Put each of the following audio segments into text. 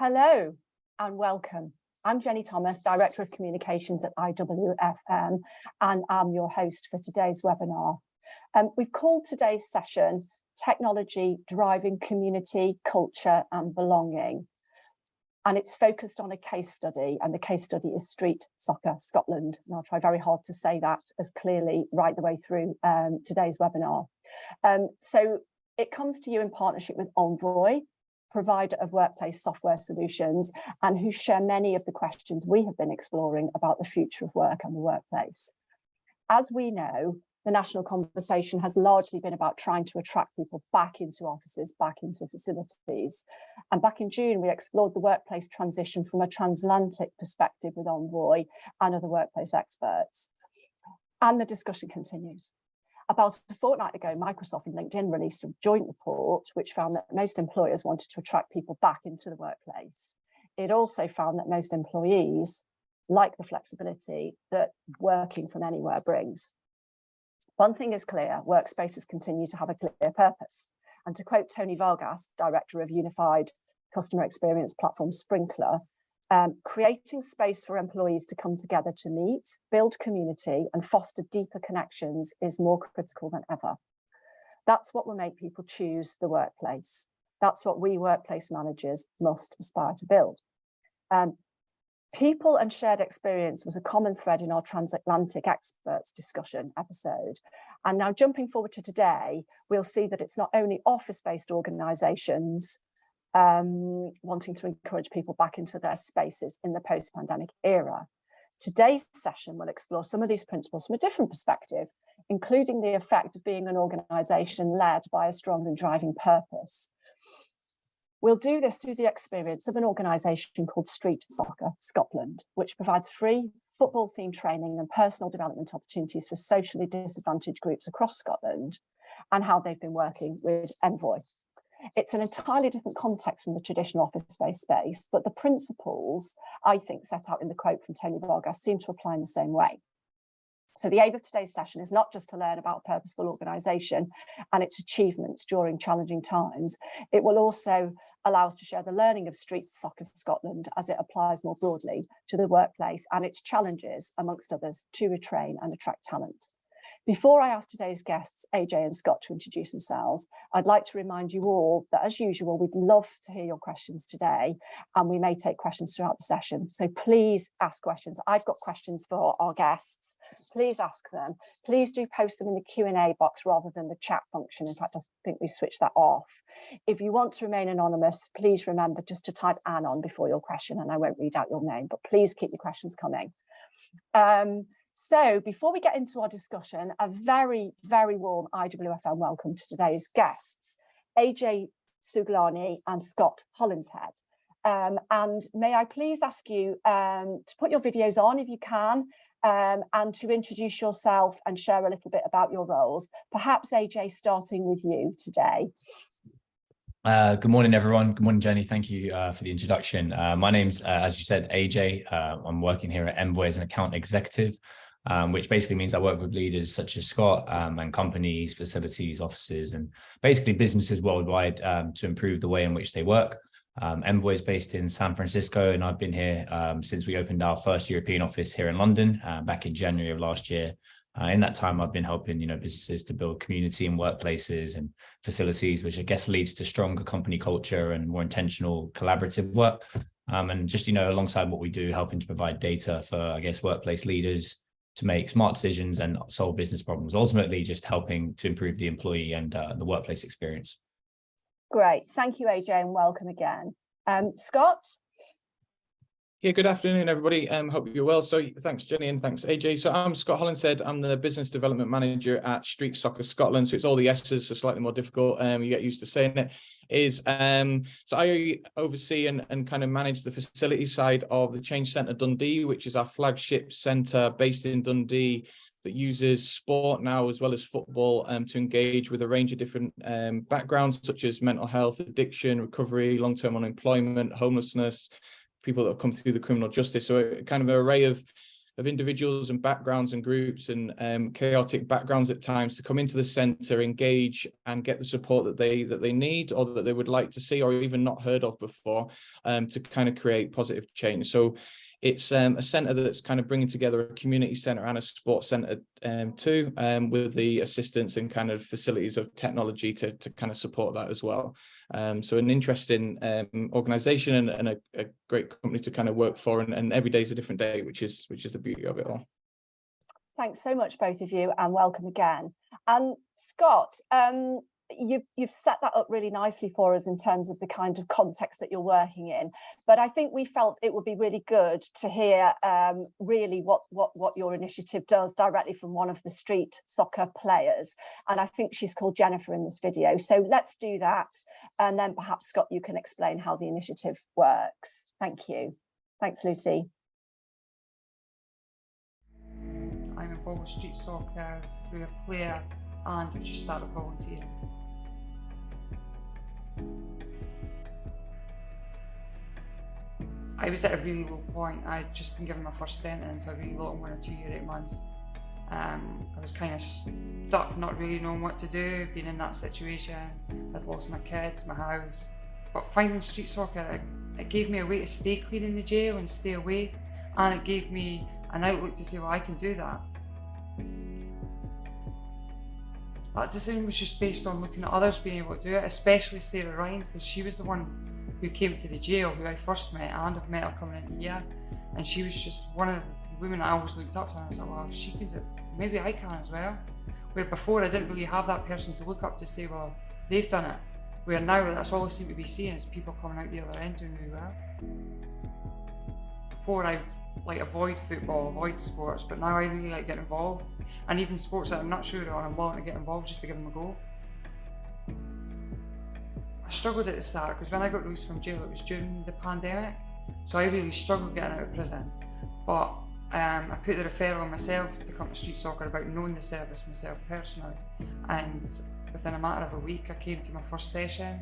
Hello and welcome. I'm Jenny Thomas, Director of Communications at IWFM, and I'm your host for today's webinar. We've called today's session Technology Driving Community, Culture and Belonging. And it's focused on a case study, and the case study is Street Soccer Scotland. And I'll try very hard to say that as clearly right the way through today's webinar. So it comes to you in partnership with Envoy, provider of workplace software solutions, and who share many of the questions we have been exploring about the future of work and the workplace. As we know, the national conversation has largely been about trying to attract people back into offices, back into facilities. And back in June, we explored the workplace transition from a transatlantic perspective with Envoy and other workplace experts. And the discussion continues. About a fortnight ago, Microsoft and LinkedIn released a joint report which found that most employers wanted to attract people back into the workplace. It also found that most employees like the flexibility that working from anywhere brings. One thing is clear, workspaces continue to have a clear purpose. And to quote Tony Vargas, Director of Unified Customer Experience Platform Sprinkler, creating space for employees to come together to meet, build community and foster deeper connections is more critical than ever. That's what will make people choose the workplace. That's what we workplace managers must aspire to build. People and shared experience was a common thread in our transatlantic experts discussion episode. And now jumping forward to today, we'll see that it's not only office-based organisations wanting to encourage people back into their spaces in the post-pandemic era. Today's session will explore some of these principles from a different perspective, including the effect of being an organisation led by a strong and driving purpose. We'll do this through the experience of an organisation called Street Soccer Scotland, which provides free football-themed training and personal development opportunities for socially disadvantaged groups across Scotland, and how they've been working with Envoy. It's an entirely different context from the traditional office-based space, but the principles, I think, set out in the quote from Tony Vargas seem to apply in the same way. So the aim of today's session is not just to learn about a purposeful organisation and its achievements during challenging times. It will also allow us to share the learning of Street Soccer Scotland as it applies more broadly to the workplace and its challenges, amongst others, to retrain and attract talent. Before I ask today's guests, AJ and Scott, to introduce themselves, I'd like to remind you all that, as usual, we'd love to hear your questions today, and we may take questions throughout the session. So please ask questions. I've got questions for our guests. Please ask them. Please do post them in the Q&A box rather than the chat function. In fact, I think we've switched that off. If you want to remain anonymous, please remember just to type Anon before your question, and I won't read out your name, but please keep your questions coming. So before we get into our discussion, a very, very warm IWFM welcome to today's guests, AJ Suglani and Scott Hollinshead. And may I please ask you to put your videos on if you can, and to introduce yourself and share a little bit about your roles. Perhaps AJ, starting with you today. Good morning, everyone. Good morning, Jenny. Thank you for the introduction. My name's, as you said, AJ. I'm working here at Envoy as an account executive, which basically means I work with leaders such as Scott and companies, facilities, offices, and basically businesses worldwide to improve the way in which they work. Envoy is based in San Francisco, and I've been here since we opened our first European office here in London back in January of last year. In that time, I've been helping, businesses to build community and workplaces and facilities, which I guess leads to stronger company culture and more intentional collaborative work. And just, alongside what we do, helping to provide data for, I guess, workplace leaders to make smart decisions and solve business problems, ultimately just helping to improve the employee and the workplace experience. Great. Thank you, AJ, and welcome again. Scott? Yeah, good afternoon, everybody. Hope you're well. So thanks, Jenny, and thanks, AJ. So I'm Scott Hollinshead. I'm the Business Development Manager at Street Soccer Scotland. So it's all the S's, so slightly more difficult. You get used to saying it. So I oversee and kind of manage the facility side of the Change Centre Dundee, which is our flagship centre based in Dundee that uses sport now as well as football to engage with a range of different backgrounds, such as mental health, addiction, recovery, long-term unemployment, homelessness, people that have come through the criminal justice. So a kind of an array of individuals and backgrounds and groups and chaotic backgrounds at times to come into the centre, engage and get the support that they need or that they would like to see or even not heard of before, to kind of create positive change. So it's a centre that's kind of bringing together a community centre and a sports centre too, with the assistance and kind of facilities of technology to kind of support that as well. So an interesting organisation and a great company to kind of work for, and every day is a different day, which is the beauty of it all. Thanks so much, both of you, and welcome again. And Scott, you've set that up really nicely for us in terms of the kind of context that you're working in. But I think we felt it would be really good to hear really what your initiative does directly from one of the street soccer players. And I think she's called Jennifer in this video. So let's do that. And then perhaps, Scott, you can explain how the initiative works. Thank you. Thanks, Lucy. I'm involved with street soccer through a player, and I've just started volunteering. I was at a really low point. I'd just been given my first sentence, a really long one, a 2 year, 8 months. I was kind of stuck, not really knowing what to do, being in that situation. I'd lost my kids, my house. But finding street soccer, it gave me a way to stay clean in the jail and stay away. And it gave me an outlook to say, well, I can do that. That decision was just based on looking at others being able to do it, especially Sarah Ryan, because she was the one who came to the jail, who I first met, and I've met her coming in here. And she was just one of the women I always looked up to, and I was like, well, if she can do it, maybe I can as well. Where before I didn't really have that person to look up to say, well, they've done it. Where now that's all I seem to be seeing is people coming out the other end doing really well. Before I like avoid football, avoid sports, but now I really like getting involved. And even sports that I'm not sure on, I'm willing to get involved just to give them a go. I struggled at the start because when I got released from jail, it was during the pandemic. So I really struggled getting out of prison. But I put the referral on myself to come to street soccer about knowing the service myself personally. And within a matter of a week, I came to my first session.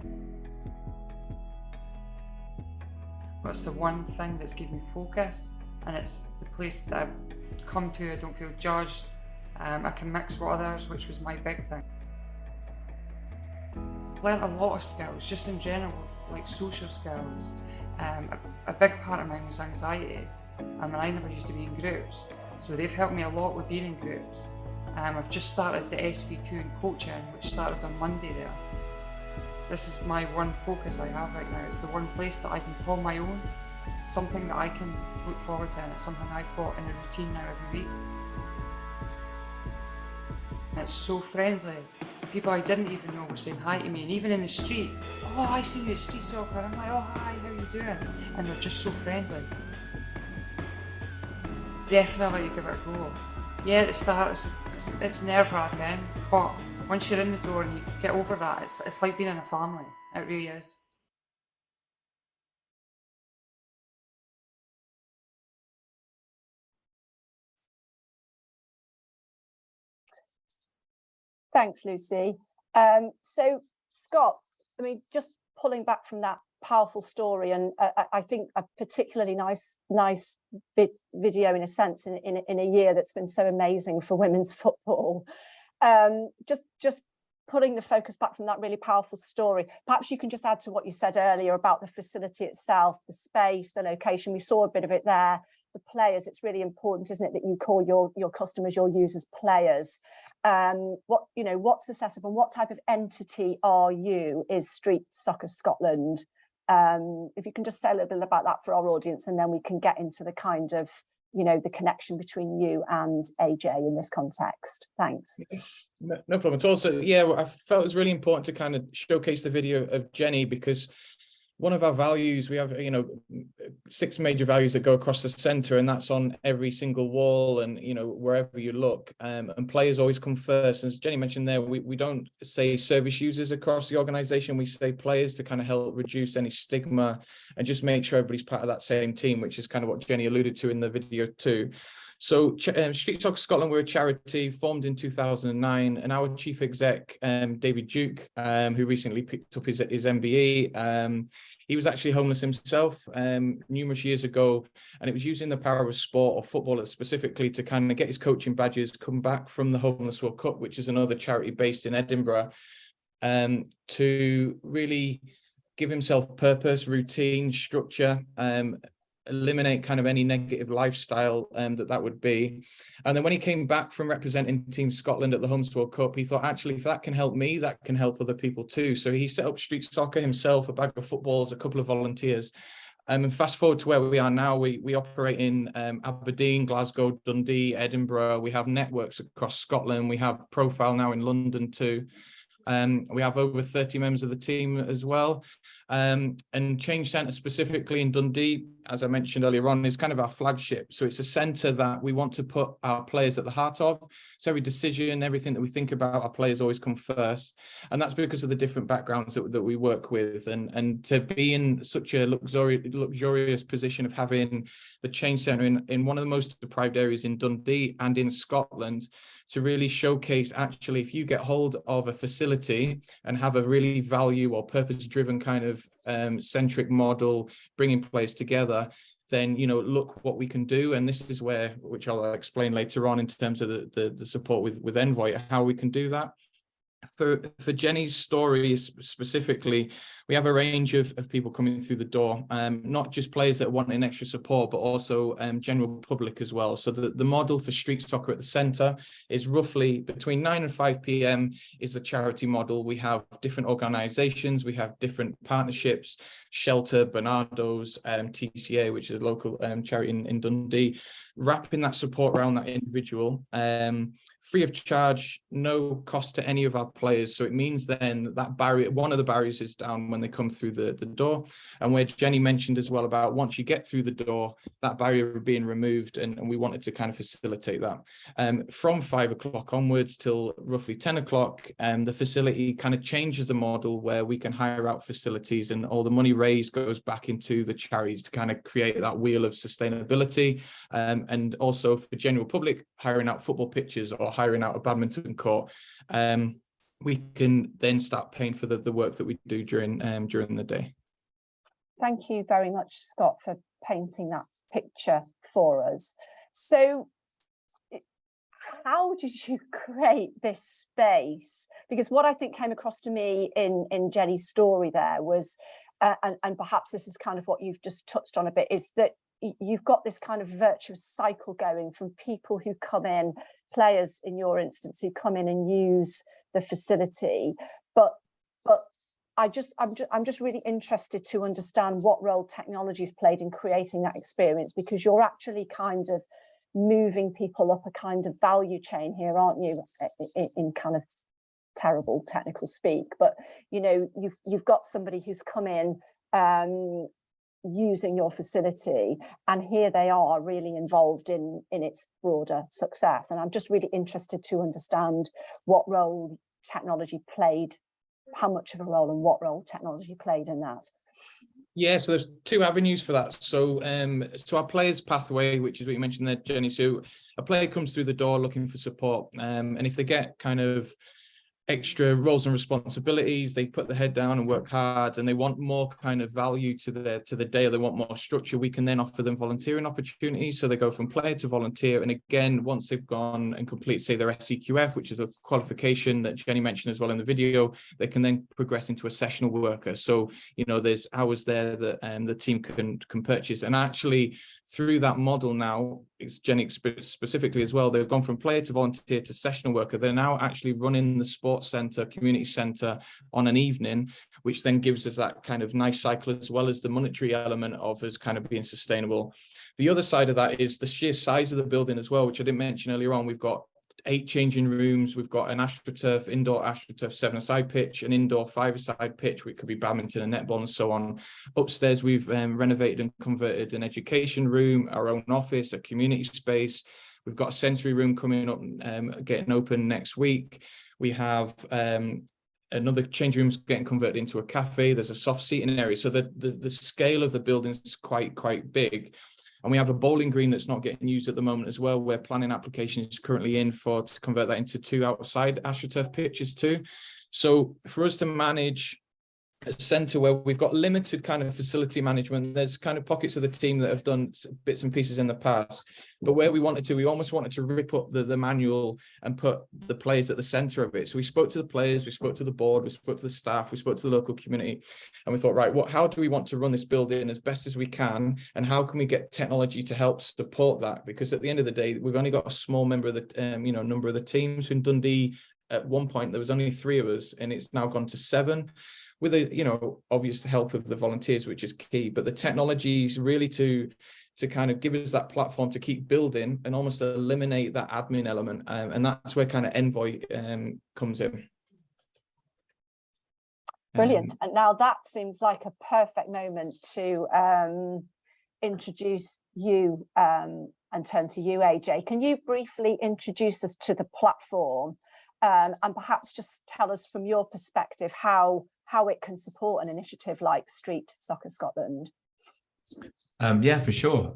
But it's the one thing that's given me focus, and it's the place that I've come to. I don't feel judged. I can mix with others, which was my big thing. Learned a lot of skills, just in general, like social skills. A big part of mine was anxiety, and I never used to be in groups, so they've helped me a lot with being in groups. I've just started the SVQ and coaching, which started on Monday there. This is my one focus I have right now. It's the one place that I can call my own. It's something that I can look forward to, and it's something I've got in a routine now every week. And it's so friendly. People I didn't even know were saying hi to me, and even in the street, oh, I see you at street soccer. I'm like, oh, hi, how you doing? And they're just so friendly. Definitely give it a go. Yeah, at the start, it's nerve-wracking, but once you're in the door and you get over that, it's like being in a family. It really is. Thanks, Lucy. So, Scott, I mean, just pulling back from that powerful story, and I think a particularly nice video in a sense in a year that's been so amazing for women's football. Just putting the focus back from that really powerful story, perhaps you can just add to what you said earlier about the facility itself, the space, the location. We saw a bit of it there. The players, it's really important, isn't it, that you call your customers, your users, players. What's the setup and what type of entity are you? Is Street Soccer Scotland? If you can just say a little bit about that for our audience, and then we can get into the kind of, the connection between you and AJ in this context. Thanks. No problem at all. So yeah, I felt it was really important to kind of showcase the video of Jenny, because one of our values, we have, 6 major values that go across the center, and that's on every single wall and, wherever you look. And players always come first. As Jenny mentioned there, we don't say service users across the organization. We say players to kind of help reduce any stigma and just make sure everybody's part of that same team, which is kind of what Jenny alluded to in the video too. So Street Soccer Scotland, we're a charity formed in 2009, and our chief exec, David Duke, who recently picked up his MBE, he was actually homeless himself numerous years ago, and it was using the power of sport, or football specifically, to kind of get his coaching badges, come back from the Homeless World Cup, which is another charity based in Edinburgh, to really give himself purpose, routine, structure, eliminate kind of any negative lifestyle that would be. And then when he came back from representing Team Scotland at the Homeless World Cup, he thought, actually, if that can help me, that can help other people too. So he set up Street Soccer himself, a bag of footballs, a couple of volunteers. And fast forward to where we are now, we operate in Aberdeen, Glasgow, Dundee, Edinburgh. We have networks across Scotland. We have Profile now in London too. We have over 30 members of the team as well. And Change Centre specifically in Dundee, as I mentioned earlier on, is kind of our flagship. So it's a centre that we want to put our players at the heart of. So every decision, everything that we think about, our players always come first. And that's because of the different backgrounds that we work with. And to be in such a luxurious position of having the Change Centre in one of the most deprived areas in Dundee and in Scotland, to really showcase, actually, if you get hold of a facility and have a really value or purpose-driven kind of centric model, bringing players together, then, you know, look what we can do. And this is where, which I'll explain later on in terms of the support with Envoy, how we can do that. For Jenny's story specifically, we have a range of people coming through the door, not just players that want an extra support, but also general public as well. So the model for Street Soccer at the centre is roughly between 9 and 5 p.m. is the charity model. We have different organisations, we have different partnerships, Shelter, Bernardo's, TCA, which is a local charity in Dundee, wrapping that support around that individual. Free of charge, no cost to any of our players. So it means then that barrier, one of the barriers is down when they come through the door. And where Jenny mentioned as well about once you get through the door, that barrier being removed, and we wanted to kind of facilitate that. From 5 o'clock onwards till roughly 10 o'clock, the facility kind of changes the model where we can hire out facilities, and all the money raised goes back into the charities to kind of create that wheel of sustainability. And also for general public, hiring out football pitches or hiring out a badminton court, we can then start paying for the work that we do during the day. Thank you very much, Scott, for painting that picture for us. So how did you create this space? Because what I think came across to me in Jenny's story there was, and perhaps this is kind of what you've just touched on a bit, is that you've got this kind of virtuous cycle going from people who come in, players in your instance, who come in and use the facility, but I'm just really interested to understand what role technology's played in creating that experience, because you're actually kind of moving people up a kind of value chain here, aren't you, in kind of terrible technical speak. But you know, you've got somebody who's come in using your facility, and here they are really involved in its broader success. And I'm just really interested to understand what role technology played, how much of a role and what role technology played in that. Yeah, so there's two avenues for that. So our players pathway, which is what you mentioned there, Jenny. So a player comes through the door looking for support, and if they get kind of extra roles and responsibilities, they put their head down and work hard, and they want more kind of value to the day, or they want more structure, we can then offer them volunteering opportunities. So they go from player to volunteer, and again, once they've gone and complete, say, their SEQF, which is a qualification that Jenny mentioned as well in the video, they can then progress into a sessional worker. So, you know, there's hours there that the team can purchase. And actually through that model now, it's Jenny specifically as well, they've gone from player to volunteer to sessional worker. They're now actually running the sports centre, community centre on an evening, which then gives us that kind of nice cycle, as well as the monetary element of us kind of being sustainable. The other side of that is the sheer size of the building as well, which I didn't mention earlier on. We've got 8 changing rooms, we've got an AstroTurf, indoor AstroTurf 7-a-side pitch, an indoor 5-a-side pitch, which could be badminton and netball and so on. Upstairs, we've renovated and converted an education room, our own office, a community space. We've got a sensory room coming up, getting open next week. We have another change room's getting converted into a cafe. There's a soft seating area. So the scale of the building is quite big. And we have a bowling green that's not getting used at the moment as well. We're planning applications currently in to convert that into 2 outside AstroTurf pitches too. So for us to manage a centre where we've got limited kind of facility management, there's kind of pockets of the team that have done bits and pieces in the past, but where we almost wanted to rip up the manual and put the players at the centre of it. So we spoke to the players, we spoke to the board, we spoke to the staff, we spoke to the local community, and we thought, right, how do we want to run this building as best as we can, and how can we get technology to help support that? Because at the end of the day, we've only got a small number of the teams. In Dundee at one point there was only 3 of us, and it's now gone to 7. With obvious help of the volunteers, which is key, but the technology is really to kind of give us that platform to keep building and almost eliminate that admin element, and that's where kind of Envoy comes in. Brilliant. And now that seems like a perfect moment to introduce you and turn to you, AJ. Can you briefly introduce us to the platform, and perhaps just tell us from your perspective how it can support an initiative like Street Soccer Scotland? Yeah, for sure.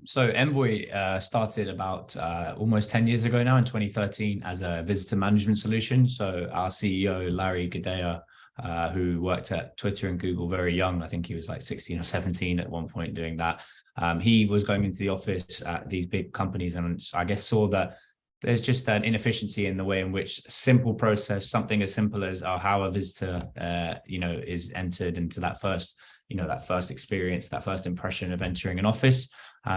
So Envoy started about almost 10 years ago now, in 2013, as a visitor management solution. So our CEO, Larry Gadea, who worked at Twitter and Google very young, I think he was like 16 or 17 at one point doing that. He was going into the office at these big companies, and I guess saw that there's just an inefficiency in the way in which simple process, something as simple as how a visitor, is entered into that first experience, that first impression of entering an office.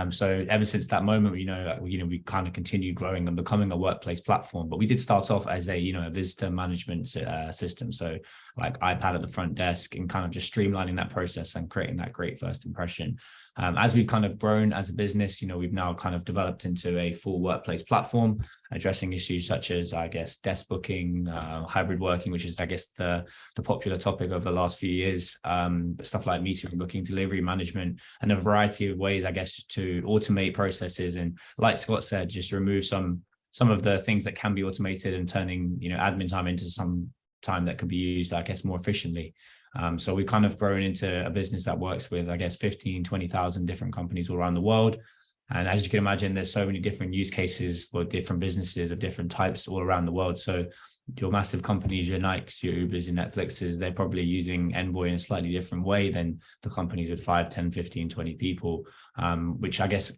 So ever since that moment, we kind of continued growing and becoming a workplace platform. But we did start off as a visitor management system. So like iPad at the front desk, and kind of just streamlining that process and creating that great first impression. As we've kind of grown as a business, we've now kind of developed into a full workplace platform, addressing issues such as, I guess, desk booking, hybrid working, which is, I guess, the popular topic of the last few years, stuff like meeting booking, delivery management, and a variety of ways, I guess, to automate processes. And like Scott said, just remove some of the things that can be automated and turning, admin time into some time that can be used, I guess, more efficiently. So we've kind of grown into a business that works with, I guess, 15, 20,000 different companies all around the world. And as you can imagine, there's so many different use cases for different businesses of different types all around the world. So your massive companies, your Nikes, your Ubers, your Netflixes, they're probably using Envoy in a slightly different way than the companies with 5, 10, 15, 20 people, which I guess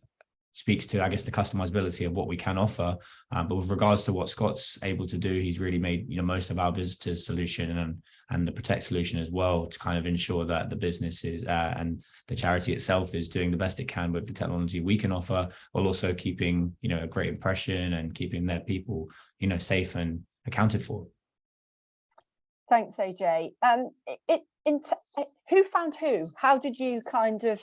speaks to, the customizability of what we can offer. But with regards to what Scott's able to do, he's really made, most of our visitors solution and the Protect solution as well, to kind of ensure that the business is and the charity itself is doing the best it can with the technology we can offer, while also keeping, a great impression and keeping their people, safe and accounted for. Thanks, AJ. Who found who? How did you kind of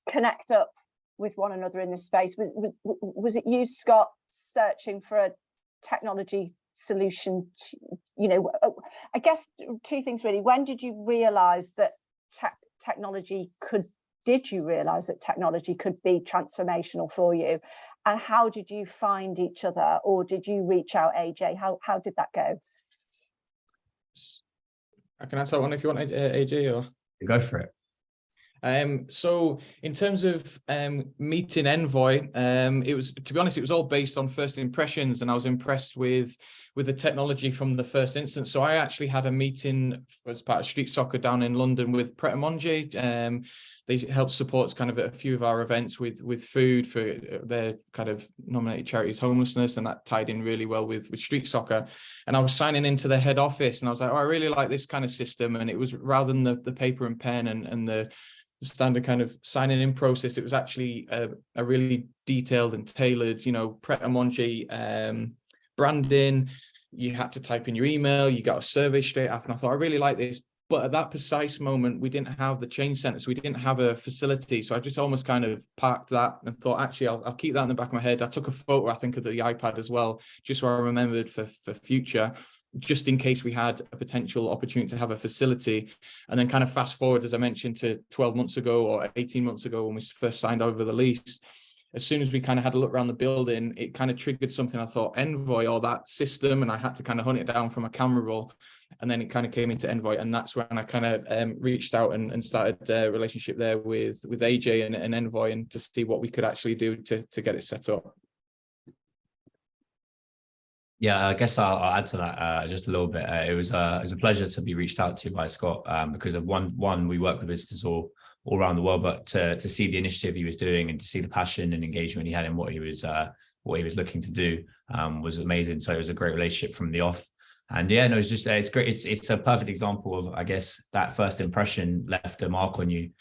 connect up with one another in this space? Was it you, Scott, searching for a technology solution? I guess 2 things really. When did you realize that did you realize that technology could be transformational for you? And how did you find each other, or did you reach out, AJ? How did that go? I can answer that one if you want, AJ, or Go for it. So in terms of meeting Envoy, it was, to be honest, it was all based on first impressions, and I was impressed with the technology from the first instance. So I actually had a meeting as part of Street Soccer down in London with Pret a Manger. They helped support kind of a few of our events with food for their kind of nominated charities, homelessness, and that tied in really well with Street Soccer. And I was signing into their head office, and I was like, I really like this kind of system. And it was, rather than the paper and pen and the standard kind of signing in process, it was actually a really detailed and tailored, Pret a Manger branding. You had to type in your email, you got a survey straight after, and I thought, I really like this. But at that precise moment, we didn't have the change centre, so we didn't have a facility. So I just almost kind of parked that and thought, actually, I'll keep that in the back of my head. I took a photo, I think, of the iPad as well, just so I remembered for future, just in case we had a potential opportunity to have a facility. And then kind of fast forward, as I mentioned, to 12 months ago or 18 months ago when we first signed over the lease. As soon as we kind of had a look around the building, it kind of triggered something. I thought Envoy, or that system, and I had to kind of hunt it down from a camera roll. and then it kind of came into Envoy, and that's when I kind of reached out and started a relationship there with AJ and Envoy, and to see what we could actually do to get it set up. Yeah, I guess I'll add to that just a little bit. It was a pleasure to be reached out to by Scott, because of one, we work with visitors all around the world, but to see the initiative he was doing and to see the passion and engagement he had in what he was looking to do was amazing. So it was a great relationship from the off. And yeah, no, it's just it's great. It's a perfect example of, I guess, that first impression left a mark on you,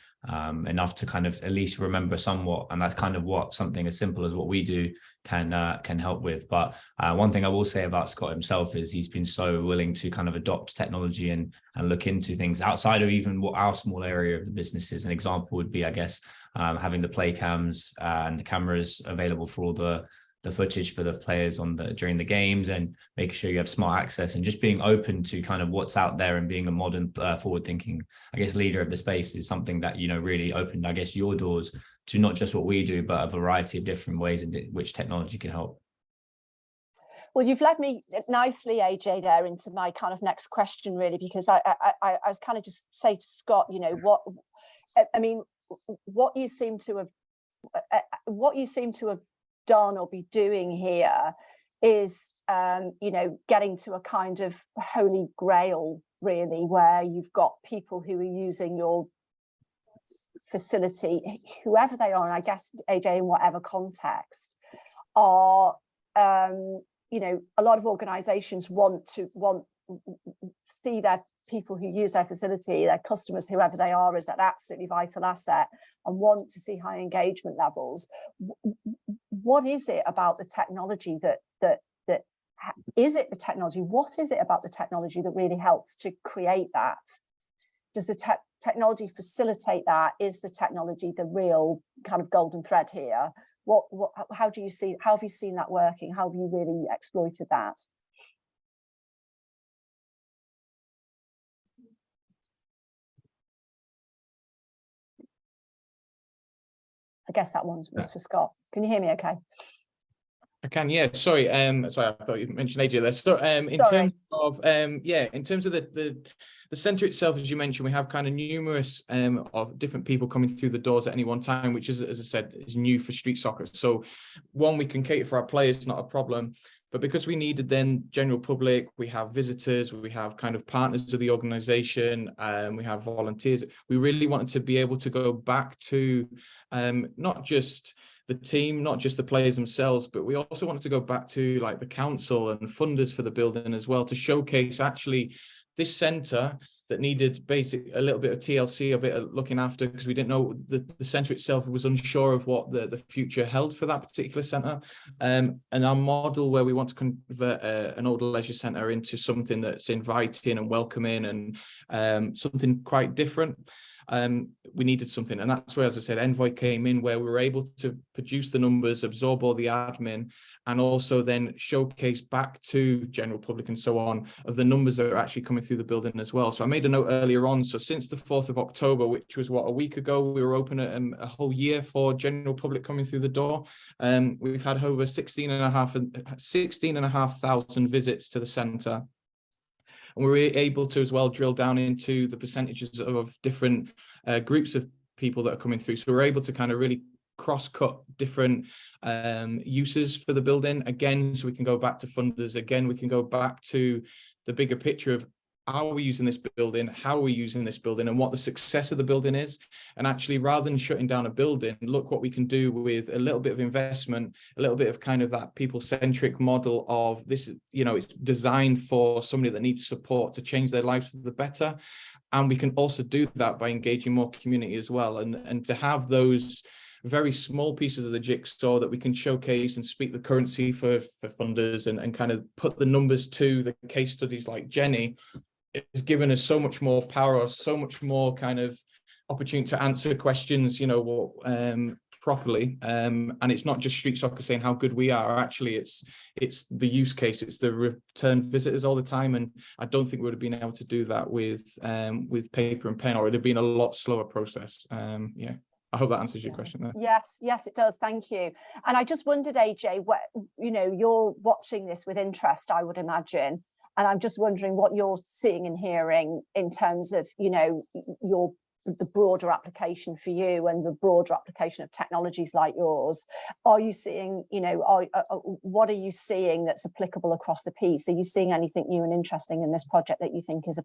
enough to kind of at least remember somewhat. And that's kind of what something as simple as what we do can help with. But one thing I will say about Scott himself is he's been so willing to kind of adopt technology and look into things outside of even what our small area of the business is. An example would be, I guess, having the play cams and the cameras available for all the footage for the players during the games, and making sure you have smart access, and just being open to kind of what's out there, and being a modern forward thinking, I guess, leader of the space is something that, you know, really opened, I guess, your doors to not just what we do, but a variety of different ways in which technology can help. Well, you've led me nicely, AJ, there into my kind of next question, really, because I was kind of just say to Scott, you know, what you seem to have done or be doing here is, you know, getting to a kind of holy grail, really, where you've got people who are using your facility, whoever they are, and I guess, AJ, in whatever context, are, you know, a lot of organizations want to see their people who use their facility, their customers, whoever they are, as that absolutely vital asset, and want to see high engagement levels. What is it about the technology is it the technology? What is it about the technology that really helps to create that? Does the technology facilitate that? Is the technology the real kind of golden thread here? How have you seen that working? How have you really exploited that? I guess that one was for Scott. Can you hear me okay? I can, yeah. Sorry, sorry, I thought you mentioned AJ there. So, in terms of the centre itself, as you mentioned, we have kind of numerous of different people coming through the doors at any one time, which is, as I said, is new for street soccer. So, one, we can cater for our players, not a problem. But because we needed then general public, we have visitors, we have kind of partners of the organisation, we have volunteers. We really wanted to be able to go back to not just the team, not just the players themselves, but we also wanted to go back to like the council and funders for the building as well, to showcase actually this centre that needed a little bit of TLC, a bit of looking after, because we didn't know the centre itself was unsure of what the future held for that particular centre. And our model, where we want to convert an older leisure centre into something that's inviting and welcoming and something quite different. We needed something, and that's where, as I said, Envoy came in, where we were able to produce the numbers, absorb all the admin, and also then showcase back to general public and so on of the numbers that are actually coming through the building as well. So I made a note earlier on. So since the 4th of October, which was a week ago, we were open a whole year for general public coming through the door. We've had over 16,500 visits to the centre. And we were able to as well drill down into the percentages of different groups of people that are coming through. So we're able to kind of really cross-cut different uses for the building. Again, so we can go back to funders. Again, we can go back to the bigger picture of how are we using this building, how are we using this building, and what the success of the building is. And actually, rather than shutting down a building, look what we can do with a little bit of investment, a little bit of kind of that people-centric model of this, you know, it's designed for somebody that needs support to change their lives for the better. And we can also do that by engaging more community as well. And to have those very small pieces of the jigsaw that we can showcase and speak the currency for funders and kind of put the numbers to the case studies like Jenny, it's given us so much more power, or so much more kind of opportunity to answer questions, you know, properly. And it's not just street soccer saying how good we are. Actually, it's the use case, it's the return visitors all the time. And I don't think we would have been able to do that with paper and pen, or it'd have been a lot slower process. Yeah. I hope that answers your question there. Yes, it does. Thank you. And I just wondered, AJ, you know, you're watching this with interest, I would imagine. And I'm just wondering what you're seeing and hearing in terms of, you know, the broader application for you and the broader application of technologies like yours. Are you seeing, you know, what are you seeing that's applicable across the piece? Are you seeing anything new and interesting in this project that you think is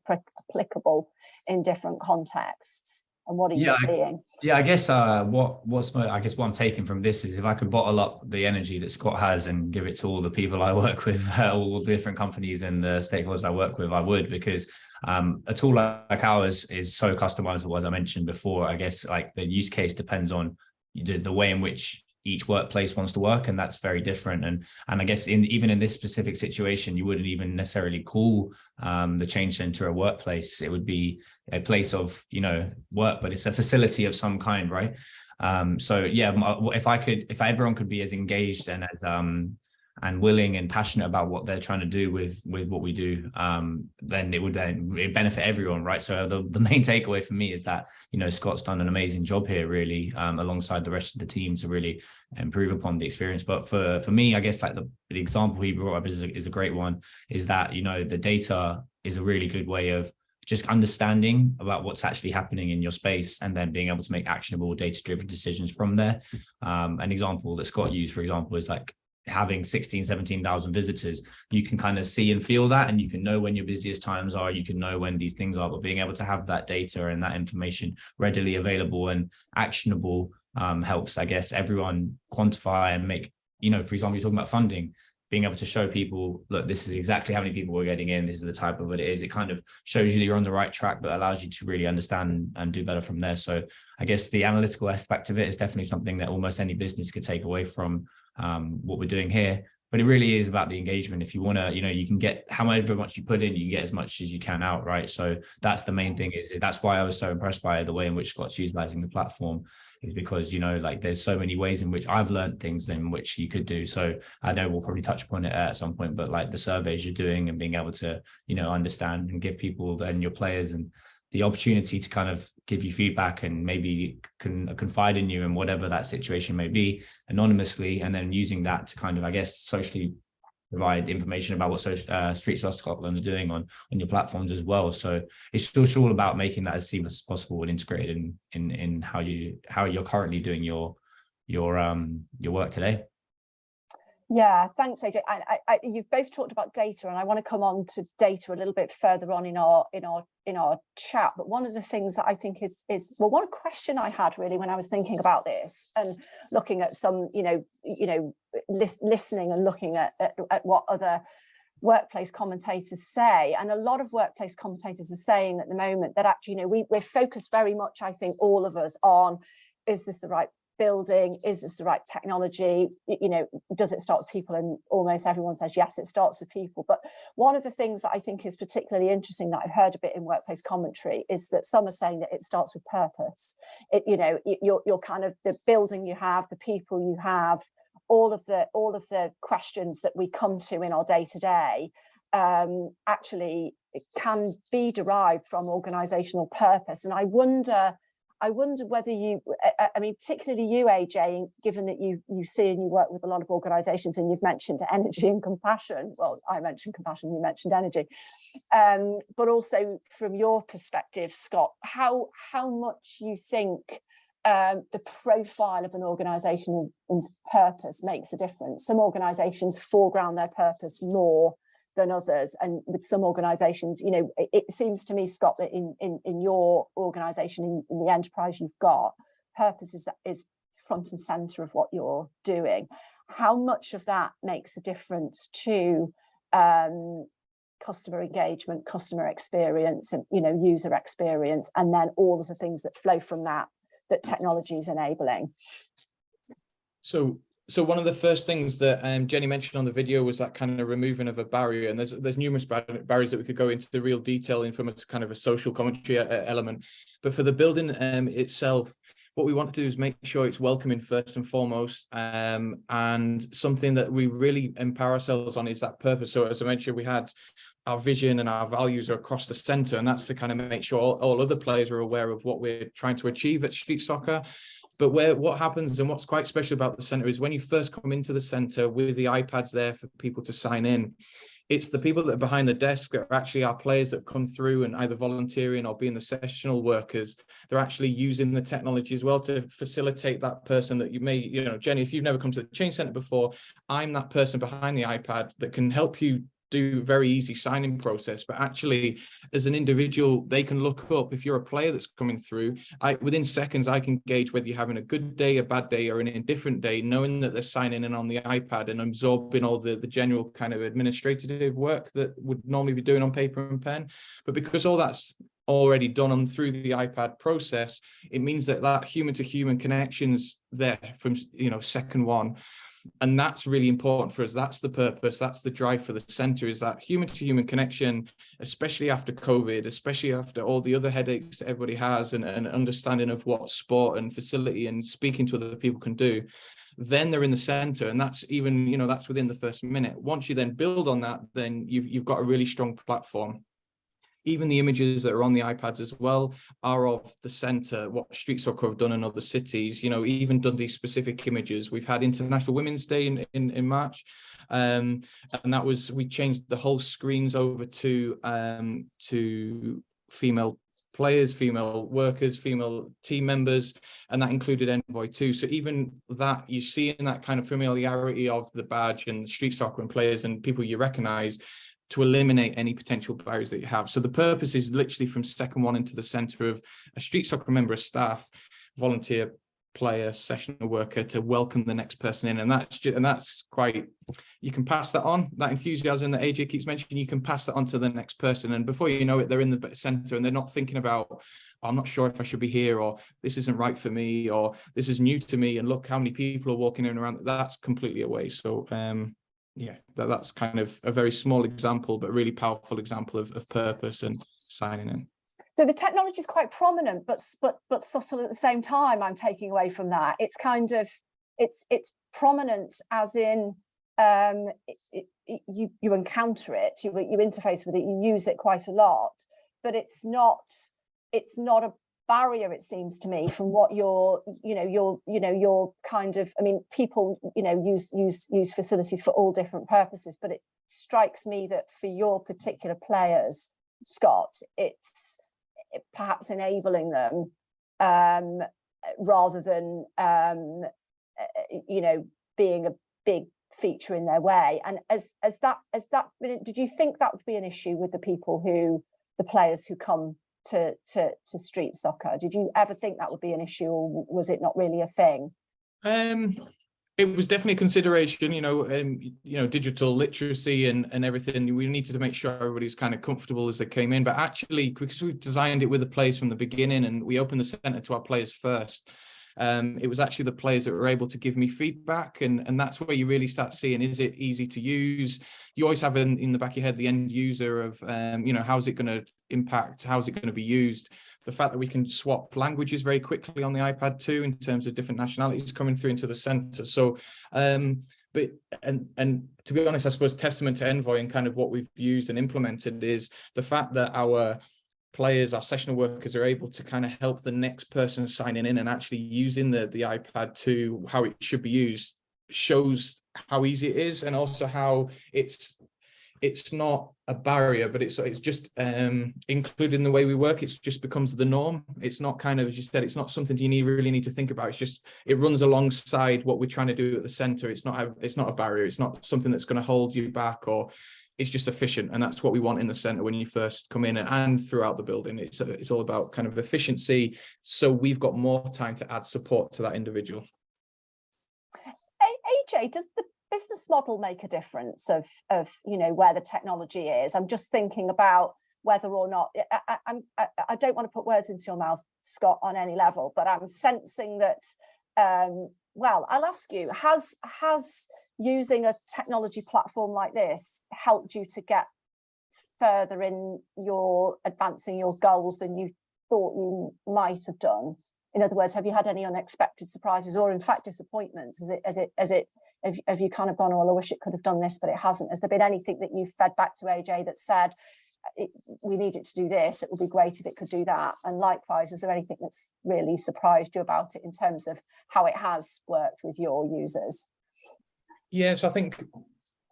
applicable in different contexts? And what are you seeing? I guess what I'm taking from this is, if I could bottle up the energy that Scott has and give it to all the people I work with, all the different companies and the stakeholders I work with, I would, because a tool like ours is so customizable, as I mentioned before. I guess like the use case depends on the way in which each workplace wants to work, and that's very different. And I guess even in this specific situation, you wouldn't even necessarily call the change center a workplace. It would be a place of, you know, work, but it's a facility of some kind, right? So yeah, if everyone could be as engaged and as and willing and passionate about what they're trying to do with what we do, then it benefit everyone, right? So the main takeaway for me is that, you know, Scott's done an amazing job here, really, alongside the rest of the team, to really improve upon the experience. But for me, I guess like the example he brought up is a great one, is that, you know, the data is a really good way of just understanding about what's actually happening in your space, and then being able to make actionable data-driven decisions from there. An example that Scott used, for example, is like having 17,000 visitors. You can kind of see and feel that, and you can know when your busiest times are, you can know when these things are, but being able to have that data and that information readily available and actionable helps, I guess, everyone quantify and make, you know, for example, you're talking about funding, being able to show people, look, this is exactly how many people we're getting in, this is the type of what it is. It kind of shows you that you're on the right track, but allows you to really understand and do better from there. So I guess the analytical aspect of it is definitely something that almost any business could take away from what we're doing here. But it really is about the engagement. If you want to, you know, you can get however much you put in, you can get as much as you can out, right? So that's the main thing. That's why I was so impressed by the way in which Scott's utilizing the platform, is because, you know, like there's so many ways in which I've learned things in which you could do. So I know we'll probably touch upon it at some point, but like the surveys you're doing and being able to, you know, understand and give people and your players and the opportunity to kind of give you feedback and maybe confide in you in whatever that situation may be anonymously, and then using that to kind of, I guess, socially provide information about what Street Soccer Scotland are doing on your platforms as well. So it's still all about making that as seamless as possible and integrated in how you're currently doing your work today. Yeah, thanks, AJ. You've both talked about data, and I want to come on to data a little bit further on in our chat. But one of the things that I think is well, one question I had really when I was thinking about this and looking at some, listening and looking at what other workplace commentators say, and a lot of workplace commentators are saying at the moment that actually, we're focused very much, I think, all of us on, is this the right building, is this the right technology, does it start with people? And almost everyone says yes, it starts with people. But one of the things that I think is particularly interesting that I've heard a bit in workplace commentary is that some are saying that it starts with purpose. You're kind of the building you have, the people you have, all of the questions that we come to in our day-to-day actually can be derived from organizational purpose. And I wonder whether particularly you, AJ, given that you see and you work with a lot of organizations, and you've mentioned energy and compassion. Well, I mentioned compassion, you mentioned energy. But also from your perspective, Scott, how much you think the profile of an organization's purpose makes a difference. Some organizations foreground their purpose more than others, and with some organizations, it seems to me, Scott, that in your organization, in the enterprise you've got, purpose is front and center of what you're doing. How much of that makes a difference to customer engagement, customer experience, and user experience, and then all of the things that flow from that technology is enabling? So one of the first things that Jenny mentioned on the video was that kind of removing of a barrier, and there's numerous barriers that we could go into the real detail in from a kind of a social commentary element. But for the building itself, what we want to do is make sure it's welcoming first and foremost, and something that we really empower ourselves on is that purpose. So as I mentioned, we had our vision and our values are across the center, and that's to kind of make sure all other players are aware of what we're trying to achieve at Street Soccer. But what happens and what's quite special about the centre is when you first come into the centre with the iPads there for people to sign in, it's the people that are behind the desk that are actually our players that have come through and either volunteering or being the sessional workers. They're actually using the technology as well to facilitate that person that you may, Jenny, if you've never come to the change centre before, I'm that person behind the iPad that can help you do very easy signing process, but actually as an individual they can look up, if you're a player that's coming through, within seconds I can gauge whether you're having a good day, a bad day, or an indifferent day, knowing that they're signing in on the iPad and absorbing all the general kind of administrative work that would normally be doing on paper and pen. But because all that's already done on through the iPad process, it means that human to human connection's there from second one. And that's really important for us. That's the purpose. That's the drive for the centre, is that human to human connection, especially after COVID, especially after all the other headaches that everybody has, and understanding of what sport and facility and speaking to other people can do. Then they're in the centre, and that's even, that's within the first minute. Once you then build on that, then you've got a really strong platform. Even the images that are on the iPads as well are of the centre, what Street Soccer have done in other cities, even Dundee specific images. We've had International Women's Day in March. And that was, we changed the whole screens over to female players, female workers, female team members, and that included Envoy too. So even that, you see in that kind of familiarity of the badge and Street Soccer and players and people you recognise, to eliminate any potential barriers that you have. So the purpose is literally from second one into the centre of a Street Soccer member of staff, volunteer, player, sessional worker, to welcome the next person in. And that's quite, you can pass that on, that enthusiasm that AJ keeps mentioning, you can pass that on to the next person. And before you know it, they're in the centre and they're not thinking about, oh, I'm not sure if I should be here, or this isn't right for me, or this is new to me, and look how many people are walking in around. That's completely away. So yeah, that's kind of a very small example, but really powerful example of purpose and signing in. So the technology is quite prominent, but subtle at the same time. I'm taking away from that. It's kind of it's prominent as in you encounter it, you interface with it, you use it quite a lot, but it's not a barrier, it seems to me, from what you're kind of, I mean, people use facilities for all different purposes, but it strikes me that for your particular players, Scott, it's perhaps enabling them rather than being a big feature in their way. And as that did you think that would be an issue with the players who come to Street Soccer? Did you ever think that would be an issue, or was it not really a thing? It was definitely a consideration, digital literacy and everything. We needed to make sure everybody's kind of comfortable as they came in. But actually, because we designed it with the players from the beginning and we opened the centre to our players first, it was actually the players that were able to give me feedback. And that's where you really start seeing, is it easy to use? You always have in the back of your head the end user of, how's it going to impact? How's it going to be used? The fact that we can swap languages very quickly on the iPad too, in terms of different nationalities coming through into the centre. So, but to be honest, I suppose testament to Envoy and kind of what we've used and implemented is the fact that our players, our sessional workers, are able to kind of help the next person signing in and actually using the iPad to how it should be used, shows how easy it is, and also how it's not a barrier, but it's just included in the way we work. It just becomes the norm. It's not kind of, as you said, it's not something you really need to think about. It's just, it runs alongside what we're trying to do at the centre. It's not a barrier. It's not something that's going to hold you back, or it's just efficient. And that's what we want in the centre when you first come in and throughout the building. It's all about kind of efficiency. So we've got more time to add support to that individual. AJ, does the business model make a difference of where the technology is? I'm just thinking about whether or not, I don't want to put words into your mouth, Scott, on any level, but I'm sensing that, well, I'll ask you, has using a technology platform like this helped you to get further in your advancing your goals than you thought you might have done? In other words, have you had any unexpected surprises, or in fact disappointments? Have you kind of gone, oh, well, I wish it could have done this, but it hasn't? Has there been anything that you've fed back to AJ that said, we need it to do this, it would be great if it could do that. And likewise, is there anything that's really surprised you about it in terms of how it has worked with your users? Yeah, so I think,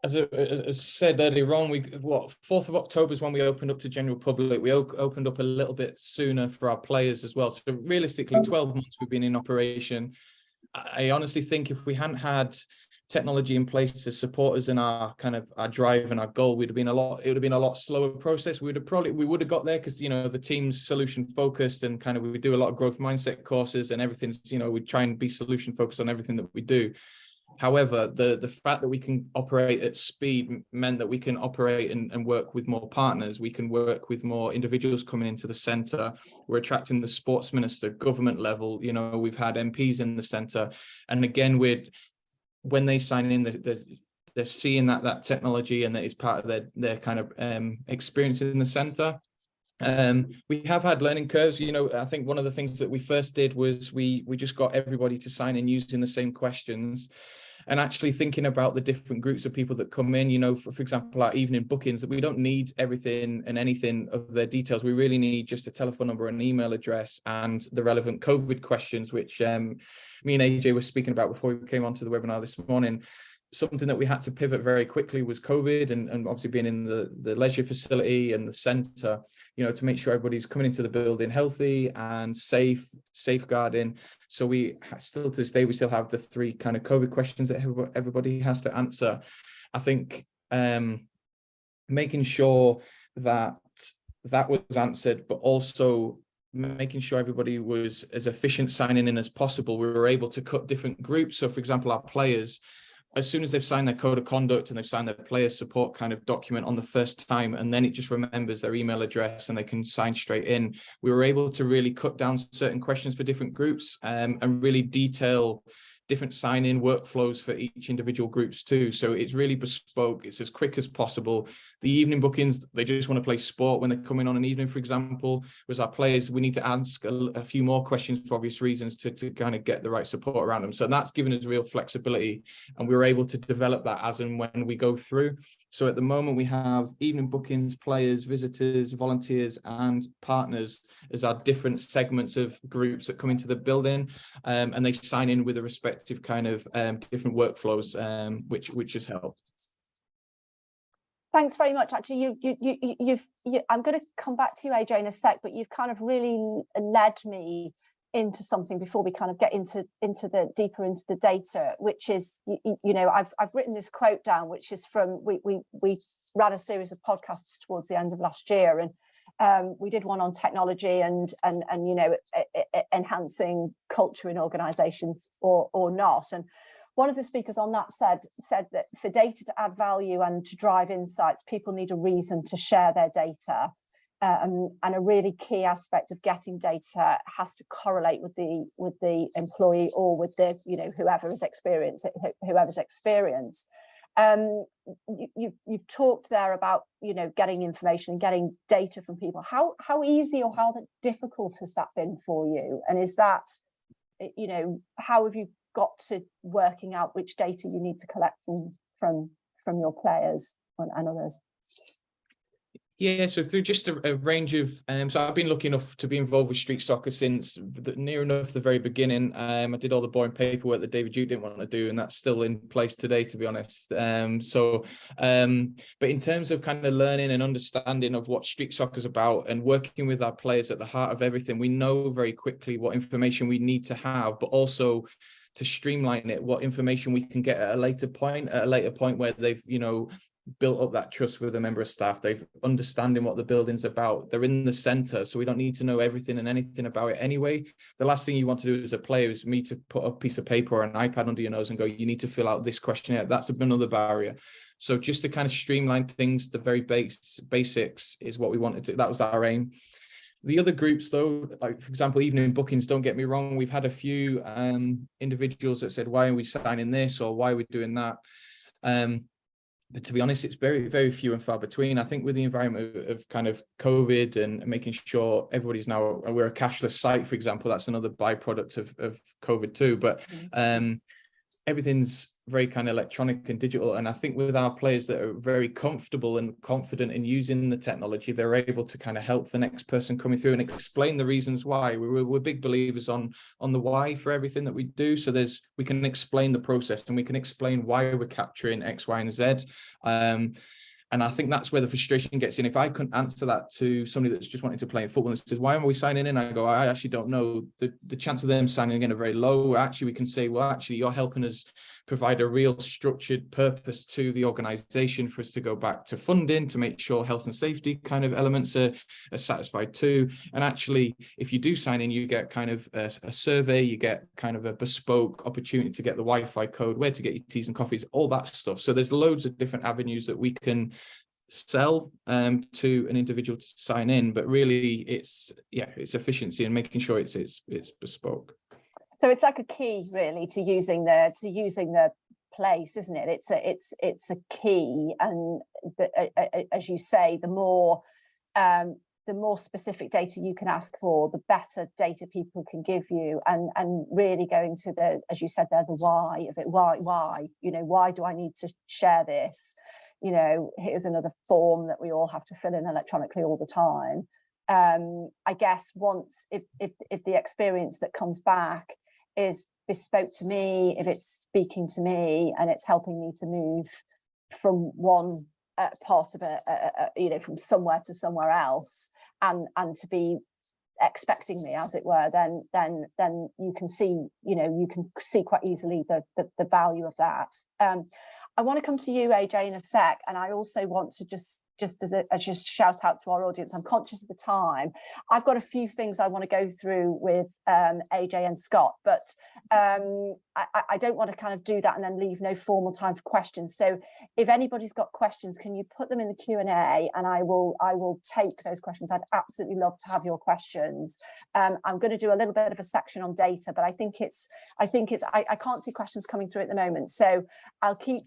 as said earlier on, 4th of October is when we opened up to general public. We opened up a little bit sooner for our players as well. So realistically, 12 months we've been in operation. I honestly think if we hadn't had technology in place to support us in our drive and our goal, it would have been a lot slower process. We would have got there because, you know, the team's solution focused, and kind of we do a lot of growth mindset courses and everything's, you know, we try and be solution focused on everything that we do. However, the fact that we can operate at speed meant that we can operate and work with more partners. We can work with more individuals coming into the centre. We're attracting the sports minister, government level. You know, we've had MPs in the centre. And again, when they sign in, they're seeing that technology and that is part of their kind of experience in the centre. We have had learning curves. You know, I think one of the things that we first did was we just got everybody to sign in using the same questions, and actually thinking about the different groups of people that come in. You know, for example, our evening bookings, that we don't need everything and anything of their details. We really need just a telephone number, an email address, and the relevant COVID questions, which me and AJ were speaking about before we came onto the webinar this morning. Something that we had to pivot very quickly was COVID, and obviously being in the leisure facility and the centre, you know, to make sure everybody's coming into the building healthy and safeguarding. So we still, to this day, we still have the 3 kind of COVID questions that everybody has to answer. I think making sure that was answered, but also making sure everybody was as efficient signing in as possible. We were able to cut different groups. So for example, our players, as soon as they've signed their code of conduct and they've signed their player support kind of document on the first time, and then it just remembers their email address and they can sign straight in, we were able to really cut down certain questions for different groups, and really detail different sign-in workflows for each individual groups too. So it's really bespoke. It's as quick as possible. The evening bookings, they just want to play sport when they're coming on an evening, for example. Whereas our players, we need to ask a few more questions for obvious reasons to kind of get the right support around them. So that's given us real flexibility, and we were able to develop that as and when we go through. So at the moment, we have evening bookings, players, visitors, volunteers, and partners as our different segments of groups that come into the building, and they sign in with a respective kind of different workflows, which has helped. Thanks very much. Actually, I'm going to come back to you, AJ, in a sec, but you've kind of really led me into something before we kind of get into the deeper into the data, which is, you know, I've written this quote down, which is from, we ran a series of podcasts towards the end of last year, and we did one on technology and you know, enhancing culture in organizations or not. And one of the speakers on that said that for data to add value and to drive insights, people need a reason to share their data. And a really key aspect of getting data has to correlate with the employee or with the, you know, whoever's experience. You've talked there about, you know, getting information and getting data from people. How easy or how difficult has that been for you? And is that, you know, how have you got to working out which data you need to collect from your players and others? Yeah, so through just a range of, so I've been lucky enough to be involved with street soccer since near enough the very beginning. I did all the boring paperwork that David Duke didn't want to do, and that's still in place today, to be honest. But in terms of kind of learning and understanding of what street soccer is about and working with our players at the heart of everything, we know very quickly what information we need to have, but also to streamline it, what information we can get at a later point where they've, you know, built up that trust with a member of staff. They've understanding what the building's about. They're in the center, so we don't need to know everything and anything about it anyway. The last thing you want to do as a player is me to put a piece of paper or an iPad under your nose and go, you need to fill out this questionnaire. That's another barrier. So just to kind of streamline things, the very basics is what we wanted to, that was our aim. The other groups, though, like, for example, evening bookings, don't get me wrong, we've had a few individuals that said, why are we signing this, or why are we doing that? But to be honest, it's very, very few and far between. I think with the environment of kind of COVID and making sure everybody's now, we're a cashless site, for example, that's another byproduct of COVID too. But everything's very kind of electronic and digital. And I think with our players that are very comfortable and confident in using the technology, they're able to kind of help the next person coming through and explain the reasons why. We're big believers on the why for everything that we do. So we can explain the process, and we can explain why we're capturing X, Y, and Z. And I think that's where the frustration gets in. If I couldn't answer that to somebody that's just wanting to play football and says, why am we signing in? I go, I actually don't know. The chance of them signing in are very low. Actually, we can say, well, actually, you're helping us provide a real structured purpose to the organization for us to go back to funding, to make sure health and safety kind of elements are satisfied too. And actually, if you do sign in, you get kind of a survey, you get kind of a bespoke opportunity to get the Wi-Fi code, where to get your teas and coffees, all that stuff. So there's loads of different avenues that we can sell to an individual to sign in, but really it's efficiency and making sure it's bespoke. So it's like a key really to using the place, isn't it? It's a key, and as you say, the more specific data you can ask for, the better data people can give you, and really going to the, as you said there, the why of it. Why, you know, why do I need to share this? You know, here's another form that we all have to fill in electronically all the time. I guess once, if the experience that comes back is bespoke to me, if it's speaking to me and it's helping me to move from one part of you know, from somewhere to somewhere else, and to be expecting me, as it were, then you can see, you know, you can see quite easily the value of that. I want to come to you, AJ, in a sec, and I also want to just as shout out to our audience. I'm conscious of the time. I've got a few things I want to go through with AJ and Scott, but I don't want to kind of do that and then leave no formal time for questions. So if anybody's got questions, can you put them in the Q&A, and I will take those questions. I'd absolutely love to have your questions. I'm going to do a little bit of a section on data, but I can't see questions coming through at the moment, so I'll keep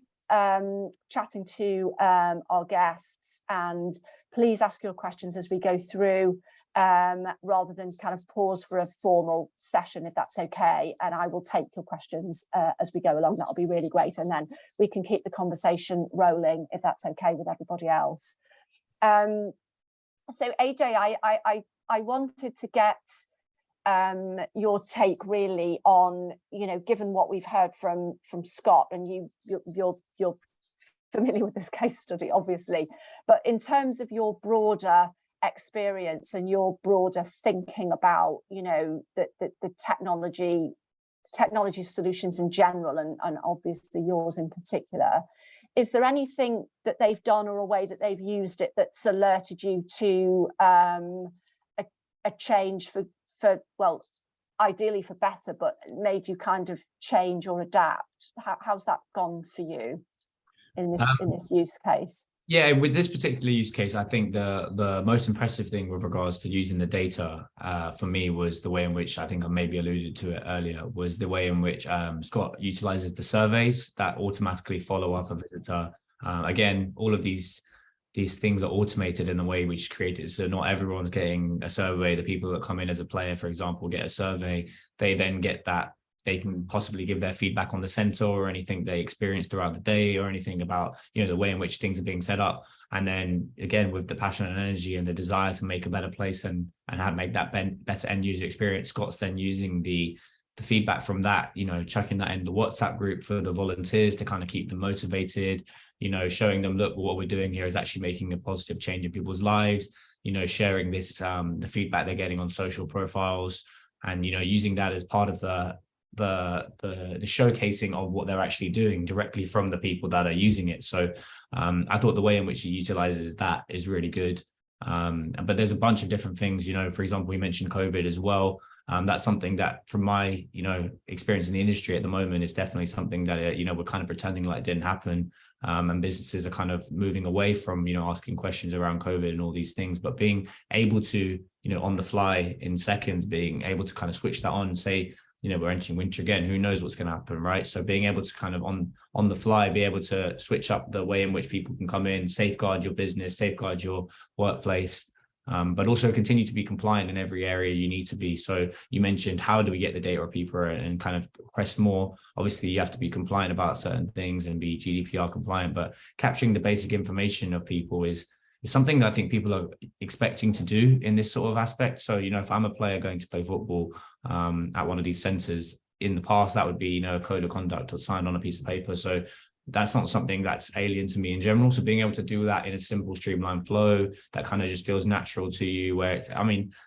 chatting to our guests, and please ask your questions as we go through, rather than kind of pause for a formal session, if that's okay. And I will take your questions as we go along. That'll be really great, and then we can keep the conversation rolling if that's okay with everybody else. So AJ, I wanted to get your take really on, you know, given what we've heard from Scott, and you're familiar with this case study, obviously, but in terms of your broader experience and your broader thinking about, you know, the technology solutions in general, and obviously yours in particular, is there anything that they've done or a way that they've used it that's alerted you to a change for well, ideally for better, but made you kind of change or adapt? How's that gone for you in this use case? Yeah, with this particular use case, I think the most impressive thing with regards to using the data for me was the way in which, I think I maybe alluded to it earlier, was the way in which Scott utilizes the surveys that automatically follow up a visitor. Again, all of these things are automated in a way which is created so not everyone's getting a survey. The people that come in as a player, for example, get a survey. They then get that. They can possibly give their feedback on the center or anything they experienced throughout the day, or anything about, you know, the way in which things are being set up. And then again, with the passion and energy and the desire to make a better place and how to make that better end user experience, Scott's then using the feedback from that, you know, chucking that in the WhatsApp group for the volunteers to kind of keep them motivated, you know, showing them, look, what we're doing here is actually making a positive change in people's lives, you know, sharing this, the feedback they're getting on social profiles, and, you know, using that as part of the showcasing of what they're actually doing directly from the people that are using it. So I thought the way in which he utilizes that is really good. But there's a bunch of different things, you know, for example, we mentioned COVID as well. That's something that from my, you know, experience in the industry at the moment is definitely something that, you know, we're kind of pretending like it didn't happen. And businesses are kind of moving away from, you know, asking questions around COVID and all these things, but being able to, you know, on the fly in seconds, being able to kind of switch that on and say, you know, we're entering winter again, who knows what's going to happen, right? So being able to kind of on the fly, be able to switch up the way in which people can come in, safeguard your business, safeguard your workplace, but also continue to be compliant in every area you need to be. So you mentioned, how do we get the data of people and kind of request more? Obviously, you have to be compliant about certain things and be GDPR compliant, but capturing the basic information of people is something that I think people are expecting to do in this sort of aspect. So, if I'm a player going to play football at one of these centers, in the past, that would be, a code of conduct or signed on a piece of paper. So that's not something that's alien to me in general. So being able to do that in a simple, streamlined flow that kind of just feels natural to you, where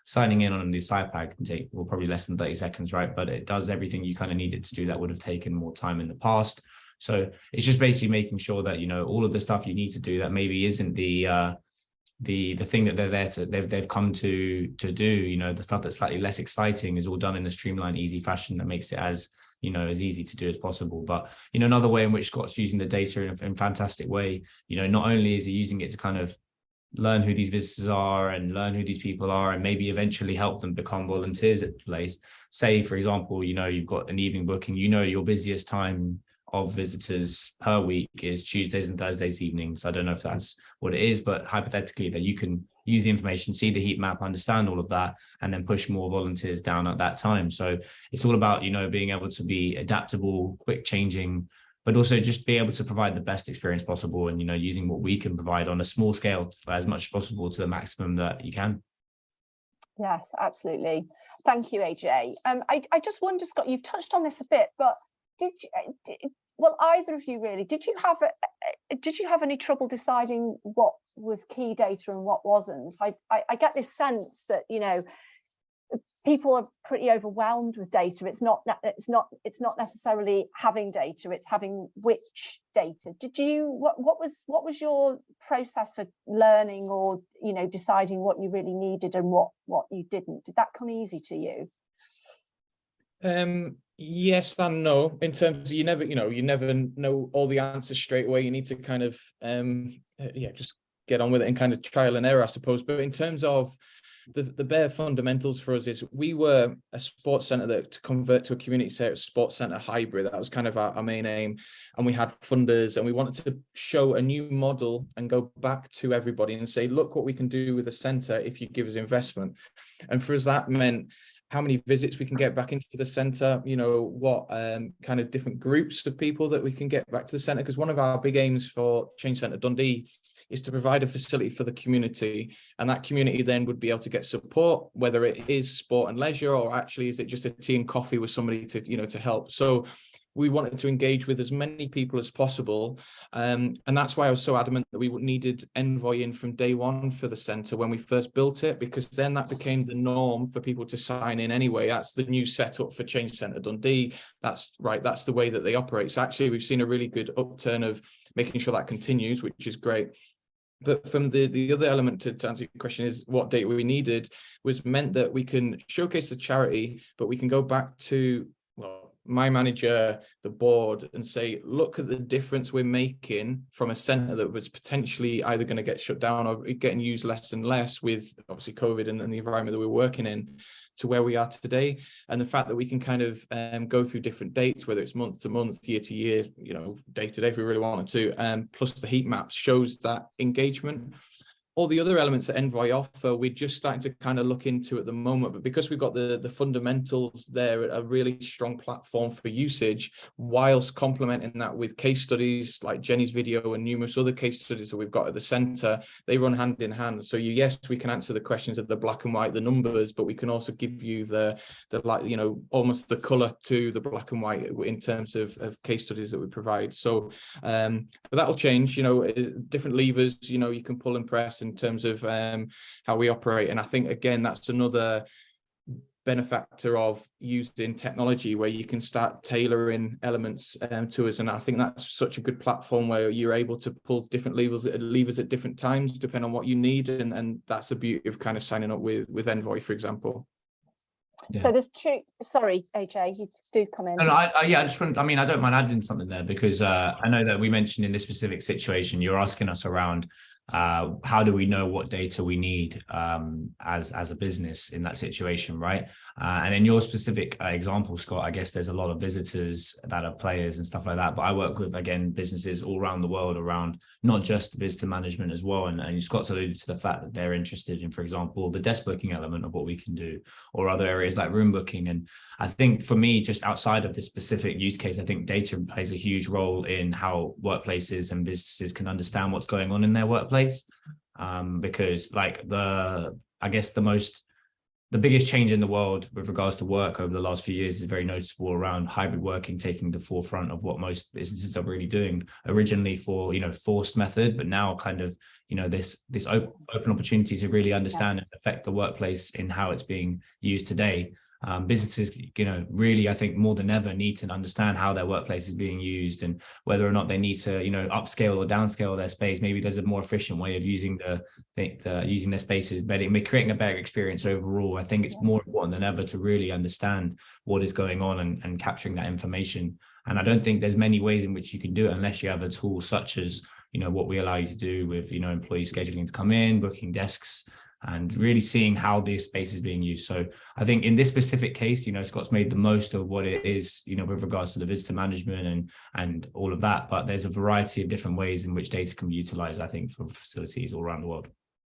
signing in on this iPad can take probably less than 30 seconds, right? But it does everything you kind of need it to do that would have taken more time in the past. So it's just basically making sure that, all of the stuff you need to do that maybe isn't the thing that they're there to, they've come to do, the stuff that's slightly less exciting is all done in a streamlined, easy fashion that makes it as easy to do as possible. But another way in which Scott's using the data in a fantastic way, not only is he using it to kind of learn who these visitors are and learn who these people are and maybe eventually help them become volunteers at the place. Say, for example, you've got an evening booking, your busiest time of visitors per week is Tuesdays and Thursdays evenings. I don't know if that's what it is, but hypothetically that you can use the information, see the heat map, understand all of that, and then push more volunteers down at that time. So it's all about, being able to be adaptable, quick changing, but also just be able to provide the best experience possible and, using what we can provide on a small scale as much as possible to the maximum that you can. Yes, absolutely. Thank you, AJ. I just wonder, Scott, you've touched on this a bit, but either of you really, did you have any trouble deciding what was key data and what wasn't? I get this sense that people are pretty overwhelmed with data. It's not necessarily having data, it's having which data. What was your process for learning or deciding what you really needed and what you didn't? Did that come easy to you? Yes and no, in terms of you never know all the answers straight away. You need to kind of just get on with it and kind of trial and error, I suppose. But in terms of the bare fundamentals for us is we were a sports centre that to convert to a community sports centre hybrid. That was kind of our main aim. And we had funders and we wanted to show a new model and go back to everybody and say, look what we can do with a centre if you give us investment. And for us, that meant how many visits we can get back into the centre, what kind of different groups of people that we can get back to the centre. Because one of our big aims for Change Centre Dundee is to provide a facility for the community. And that community then would be able to get support, whether it is sport and leisure, or actually is it just a tea and coffee with somebody to help. So we wanted to engage with as many people as possible. And that's why I was so adamant that we needed Envoy in from day one for the centre when we first built it, because then that became the norm for people to sign in anyway. That's the new setup for Change Centre Dundee. That's the way that they operate. So actually, we've seen a really good upturn of making sure that continues, which is great. But from the other element to answer your question is what data we needed was meant that we can showcase the charity, but we can go back to, my manager, the board, and say, look at the difference we're making from a centre that was potentially either going to get shut down or getting used less and less with obviously COVID and the environment that we're working in, to where we are today. And the fact that we can kind of go through different dates, whether it's month to month, year to year, day to day if we really wanted to, plus the heat map shows that engagement. All the other elements that Envoy offer, we're just starting to kind of look into at the moment, but because we've got the fundamentals there, a really strong platform for usage, whilst complementing that with case studies like Jenny's video and numerous other case studies that we've got at the centre, they run hand in hand. So yes, we can answer the questions of the black and white, the numbers, but we can also give you the almost the colour to the black and white in terms of case studies that we provide. So but that'll change, different levers, you can pull and press in terms of how we operate. And I think, again, that's another benefactor of using technology where you can start tailoring elements to us. And I think that's such a good platform where you're able to pull different levers at different times, depending on what you need. And that's the beauty of kind of signing up with Envoy, for example. Yeah. So there's two. Sorry, AJ, you do come in. No, I just want. I don't mind adding something there because I know that we mentioned in this specific situation, you're asking us around how do we know what data we need as a business in that situation, right? And in your specific example, Scott, I guess there's a lot of visitors that are players and stuff like that. But I work with, again, businesses all around the world around not just visitor management as well. And Scott's alluded to the fact that they're interested in, for example, the desk booking element of what we can do, or other areas like room booking. And I think for me, just outside of this specific use case, I think data plays a huge role in how workplaces and businesses can understand what's going on in their workplace. Because like the biggest change in the world with regards to work over the last few years is very noticeable around hybrid working taking the forefront of what most businesses are really doing, originally for, forced method, but now kind of, this open opportunity to really understand and affect the workplace in how it's being used today. Businesses, really, I think more than ever need to understand how their workplace is being used and whether or not they need to, upscale or downscale their space. Maybe there's a more efficient way of using using their spaces, but creating a better experience overall. I think it's more important than ever to really understand what is going on and capturing that information. And I don't think there's many ways in which you can do it unless you have a tool such as, what we allow you to do with, employee scheduling to come in, booking desks, and really seeing how this space is being used. So I think in this specific case, Scott's made the most of what it is, with regards to the visitor management and all of that. But there's a variety of different ways in which data can be utilized, I think, for facilities all around the world.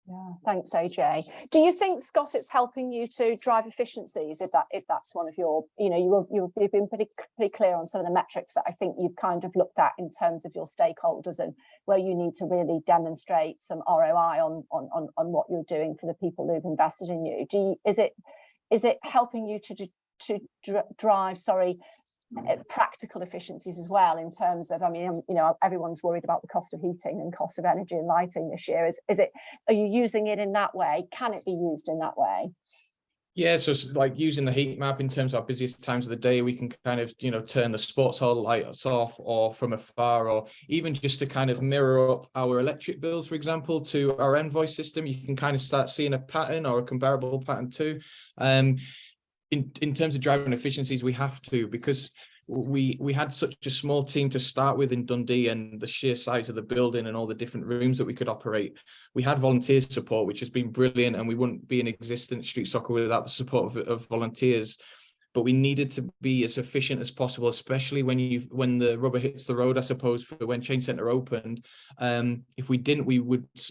Yeah, thanks, AJ. Do you think, Scott, it's helping you to drive efficiencies? If that's one of your, you've been pretty clear on some of the metrics that I think you've kind of looked at in terms of your stakeholders and where you need to really demonstrate some ROI on what you're doing for the people who've invested in you. Is it helping you to drive practical efficiencies as well, in terms of, everyone's worried about the cost of heating and cost of energy and lighting this year. Are you using it in that way? Can it be used in that way? Yeah, so it's like using the heat map in terms of our busiest times of the day, we can kind of, turn the sports hall lights off or from afar, or even just to kind of mirror up our electric bills, for example, to our Envoy system. You can kind of start seeing a pattern or a comparable pattern too. In terms of driving efficiencies, we have to, because we had such a small team to start with in Dundee, and the sheer size of the building and all the different rooms that we could operate. We had volunteer support, which has been brilliant, and we wouldn't be in existence, Street Soccer, without the support of volunteers. But we needed to be as efficient as possible, especially when the rubber hits the road, I suppose, for when Chain Centre opened. If we didn't,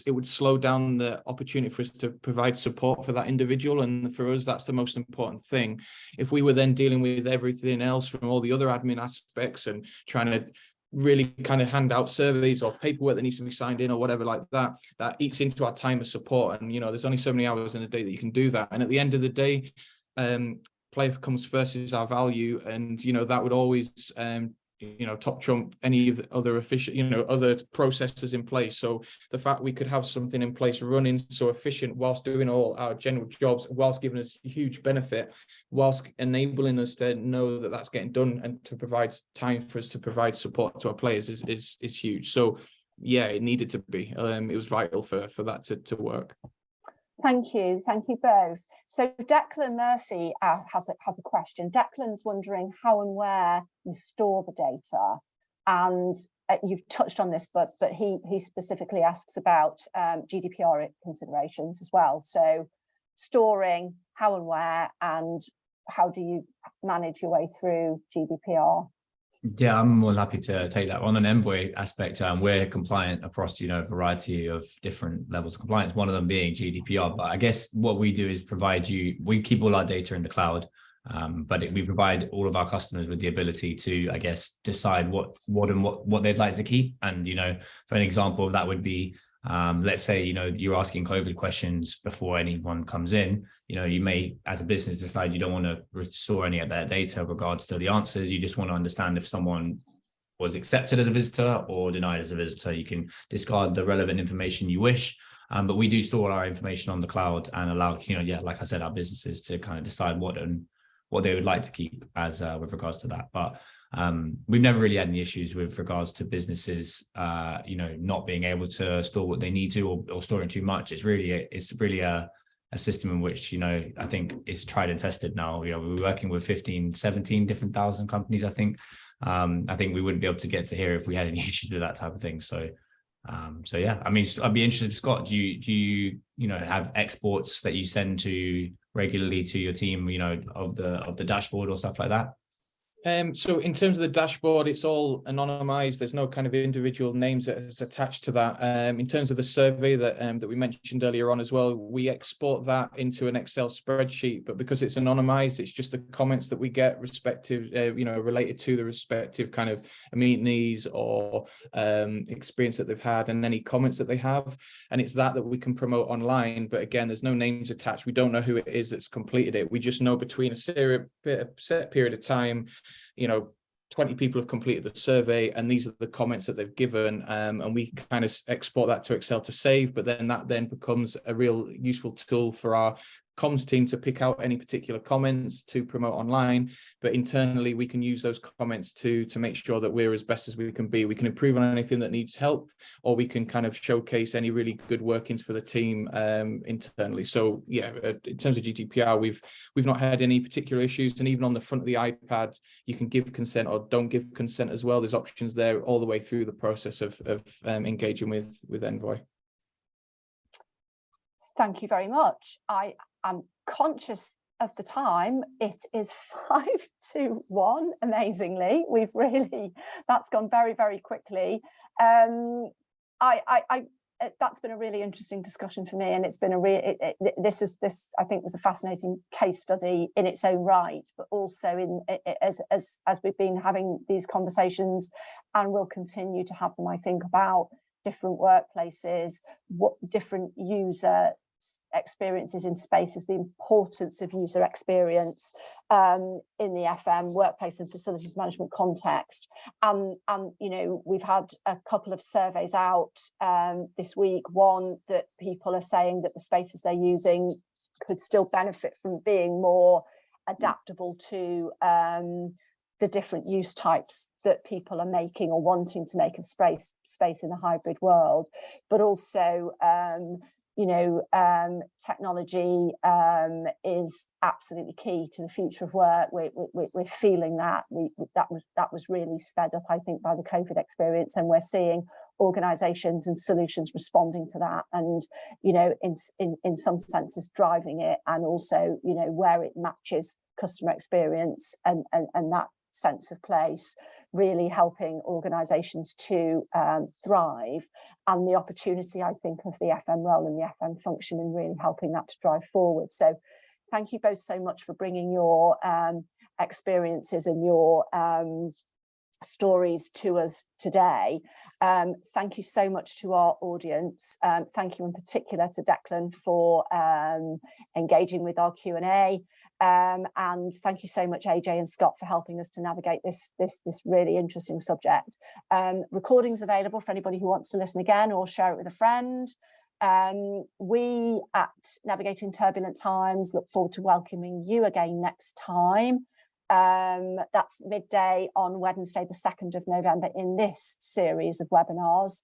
it would slow down the opportunity for us to provide support for that individual. And for us, that's the most important thing. If we were then dealing with everything else from all the other admin aspects and trying to really kind of hand out surveys or paperwork that needs to be signed in or whatever like that, that eats into our time of support. And, there's only so many hours in a day that you can do that. And at the end of the day, player comes first is our value, and that would always top trump any of the other other processes in place. So the fact we could have something in place running so efficient whilst doing all our general jobs, whilst giving us huge benefit, whilst enabling us to know that that's getting done and to provide time for us to provide support to our players is huge. So yeah, it needed to be. It was vital for that to work. Thank you both. So Declan Murphy has a question. Declan's wondering how and where you store the data, and you've touched on this, but he specifically asks about GDPR considerations as well. So storing, how and where, and how do you manage your way through GDPR? Yeah, I'm more than happy to take that. On an Envoy aspect, we're compliant across, a variety of different levels of compliance, one of them being GDPR. But I guess what we do is we keep all our data in the cloud, but we provide all of our customers with the ability to, I guess, decide what they'd like to keep. And, for an example of that would be, let's say, you're asking COVID questions before anyone comes in, you may, as a business, decide you don't want to restore any of that data in regards to the answers. You just want to understand if someone was accepted as a visitor or denied as a visitor. You can discard the relevant information you wish, but we do store our information on the cloud and allow, like I said, our businesses to kind of decide what they would like to keep as with regards to that. But we've never really had any issues with regards to businesses, not being able to store what they need to or storing too much. It's really a system in which, I think it's tried and tested now. We're working with 17 different thousand companies, I think. I think we wouldn't be able to get to here if we had any issues with that type of thing. So So yeah, I mean, I'd be interested, Scott, do you have exports that you send to regularly to your team, of the dashboard or stuff like that? So in terms of the dashboard, it's all anonymized. There's no kind of individual names that is attached to that. In terms of the survey that we mentioned earlier on as well, we export that into an Excel spreadsheet, but because it's anonymized, it's just the comments that we get respective, related to the respective kind of amenities or experience that they've had and any comments that they have. And it's that we can promote online. But again, there's no names attached. We don't know who it is that's completed it. We just know between a set period of time, 20 people have completed the survey and these are the comments that they've given, and we kind of export that to Excel to save, but then that becomes a real useful tool for our comms team to pick out any particular comments to promote online. But internally we can use those comments to make sure that we're as best as we can be. We can improve on anything that needs help, or we can kind of showcase any really good workings for the team internally. So yeah, in terms of GDPR, we've not had any particular issues, and even on the front of the iPad you can give consent or don't give consent as well. There's options there all the way through the process of engaging with Envoy. Thank you very much. I'm conscious of the time. It is 5 to 1, amazingly. That's gone very, very quickly. That's been a really interesting discussion for me, and it's been this I think was a fascinating case study in its own right, but also as we've been having these conversations and will continue to have them, I think, about different workplaces, what different user experiences in spaces, the importance of user experience in the FM workplace and facilities management context. And we've had a couple of surveys out this week. One that people are saying that the spaces they're using could still benefit from being more adaptable to the different use types that people are making or wanting to make of space in the hybrid world, but also technology is absolutely key to the future of work. We're feeling that that was really sped up, I think, by the COVID experience, and we're seeing organisations and solutions responding to that, and in some senses driving it, and also where it matches customer experience and that sense of place, really helping organisations to thrive, and the opportunity, I think, of the FM role and the FM function in really helping that to drive forward. So thank you both so much for bringing your experiences and your stories to us today. Thank you so much to our audience. Thank you in particular to Declan for engaging with our Q&A. And thank you so much, AJ and Scott, for helping us to navigate this really interesting subject. Recordings available for anybody who wants to listen again or share it with a friend. We at Navigating Turbulent Times look forward to welcoming you again next time. That's midday on Wednesday, the 2nd of November, in this series of webinars,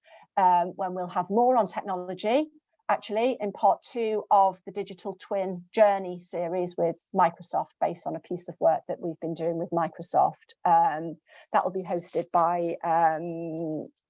when we'll have more on technology, actually in part 2 of the Digital Twin Journey series with Microsoft, based on a piece of work that we've been doing with Microsoft. That will be hosted by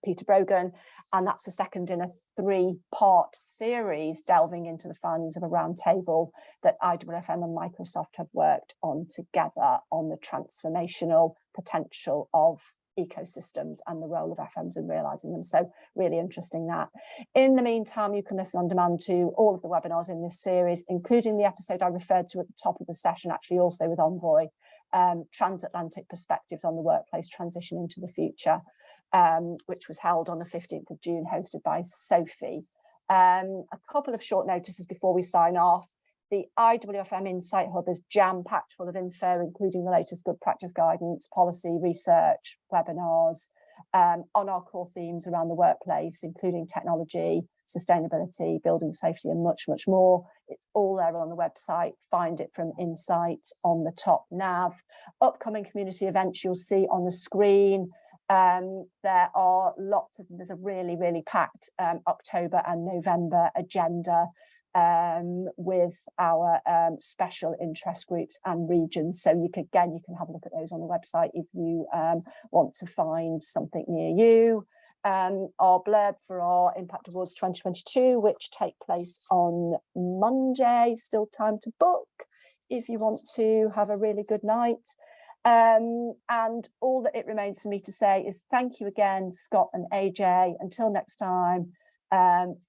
Peter Brogan, and that's the second in a 3-part series delving into the findings of a roundtable that IWFM and Microsoft have worked on together on the transformational potential of ecosystems and the role of FMs in realising them. So really interesting that. In the meantime, you can listen on demand to all of the webinars in this series, including the episode I referred to at the top of the session, actually also with Envoy, Transatlantic Perspectives on the Workplace Transition into the Future, which was held on the 15th of June, hosted by Sophie. A couple of short notices before we sign off. The IWFM Insight Hub is jam-packed full of info, including the latest good practice guidance, policy, research, webinars on our core themes around the workplace, including technology, sustainability, building safety, and much, much more. It's all there on the website. Find it from Insight on the top nav. Upcoming community events you'll see on the screen. There are lots of them. There's a really, really packed October and November agenda. with our special interest groups and regions. So you can have a look at those on the website if you want to find something near you. Our blurb for our Impact Awards 2022, which take place on Monday, still time to book if you want to have a really good night. And all that it remains for me to say is thank you again, Scott and AJ. Until next time,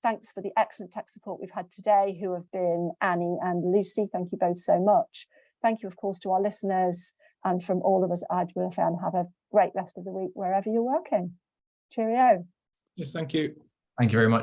thanks for the excellent tech support we've had today, who have been Annie and Lucy. Thank you both so much. Thank you, of course, to our listeners, and from all of us at IWFM, have a great rest of the week wherever you're working. Cheerio. Yes, thank you. Thank you very much.